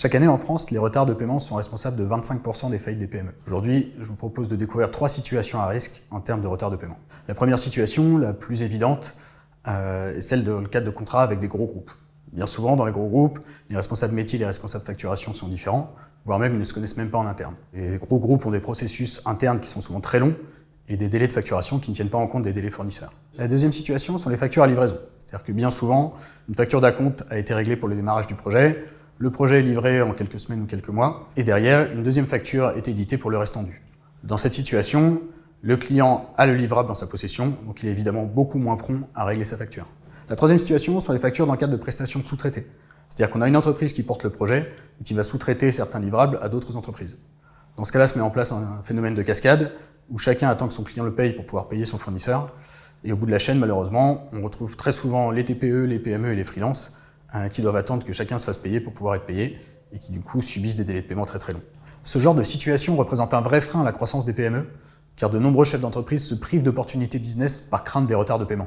Chaque année en France, les retards de paiement sont responsables de 25% des faillites des PME. Aujourd'hui, je vous propose de découvrir 3 situations à risque en termes de retard de paiement. La première situation, la plus évidente, est celle dans le cadre de contrats avec des gros groupes. Bien souvent, dans les gros groupes, les responsables métiers et les responsables facturation sont différents, voire même ils ne se connaissent même pas en interne. Les gros groupes ont des processus internes qui sont souvent très longs et des délais de facturation qui ne tiennent pas en compte des délais fournisseurs. La deuxième situation sont les factures à livraison. C'est-à-dire que bien souvent, une facture d'acompte a été réglée pour le démarrage du projet, le projet est livré en quelques semaines ou quelques mois, et derrière, une deuxième facture est éditée pour le restant dû. Dans cette situation, le client a le livrable dans sa possession, donc il est évidemment beaucoup moins prompt à régler sa facture. La troisième situation sont les factures dans le cadre de prestations sous-traitées. C'est-à-dire qu'on a une entreprise qui porte le projet et qui va sous-traiter certains livrables à d'autres entreprises. Dans ce cas-là, se met en place un phénomène de cascade où chacun attend que son client le paye pour pouvoir payer son fournisseur. Et au bout de la chaîne, malheureusement, on retrouve très souvent les TPE, les PME et les freelances qui doivent attendre que chacun se fasse payer pour pouvoir être payé et qui du coup subissent des délais de paiement très très longs. Ce genre de situation représente un vrai frein à la croissance des PME car de nombreux chefs d'entreprise se privent d'opportunités business par crainte des retards de paiement.